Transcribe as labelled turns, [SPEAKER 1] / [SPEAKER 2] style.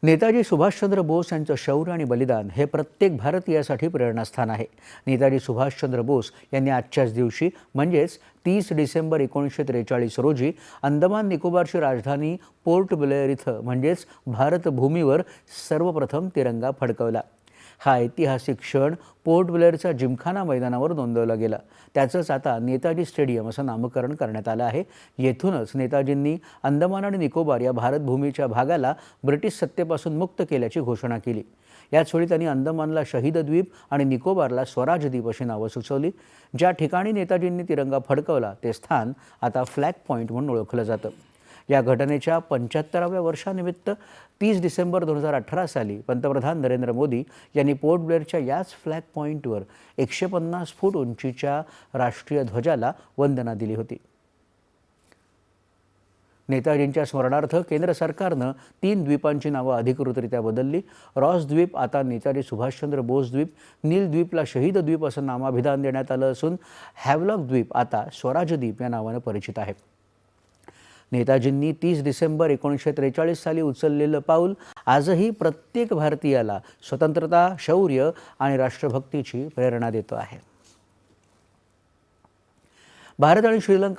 [SPEAKER 1] नेताजी सुभाषचंद्र बोस यांचं शौर्य आणि बलिदान हे प्रत्येक भारतीयासाठी प्रेरणास्थान आहे. नेताजी सुभाषचंद्र बोस यांनी आजच्याच दिवशी म्हणजेच 30 डिसेंबर 1943 रोजी अंदमान निकोबारची राजधानी पोर्ट ब्लेअर इथं म्हणजेच भारतभूमीवर सर्वप्रथम तिरंगा फडकवला. हा ऐतिहासिक क्षण पोर्ट ब्लेअरच्या जिमखाना मैदानावर नोंदवला गेला. त्याचंच आता नेताजी स्टेडियम असं नामकरण करण्यात आलं आहे. येथूनच नेताजींनी अंदमान आणि निकोबार या भारतभूमीच्या भागाला ब्रिटिश सत्तेपासून मुक्त केल्याची घोषणा केली. याचवेळी त्यांनी अंदमानला शहीद द्वीप आणि निकोबारला स्वराज द्वीप अशी नावं सुचवली. ज्या ठिकाणी नेताजींनी तिरंगा फडकवला ते स्थान आता फ्लॅग पॉईंट म्हणून ओळखलं जातं. या घटनेच्या 75व्या वर्षानिमित्त 30 डिसेंबर 2018 साली पंतप्रधान नरेंद्र मोदी यांनी पोर्ट ब्लेअरच्या याच फ्लॅग पॉईंटवर 150 फूट उंचीच्या राष्ट्रीय ध्वजाला वंदना दिली होती. नेताजींच्या स्मरणार्थ केंद्र सरकारनं 3 द्वीपांची नावं अधिकृतरित्या बदलली. रॉस द्वीप आता नेताजी सुभाषचंद्र बोस द्वीप, नील द्वीपला शहीद द्वीप असं नामाभिधान देण्यात आलं असून हॅवलॉक द्वीप आता स्वराज द्वीप या नावानं परिचित आहे. नेताजींनी 30 डिसेंबर 1943 साली उचललेलं पाऊल आजही प्रत्येक भारतीयाला स्वतंत्रता, शौर्य आणि राष्ट्रभक्तीची प्रेरणा देतो आहे. भारत आणि श्रीलंका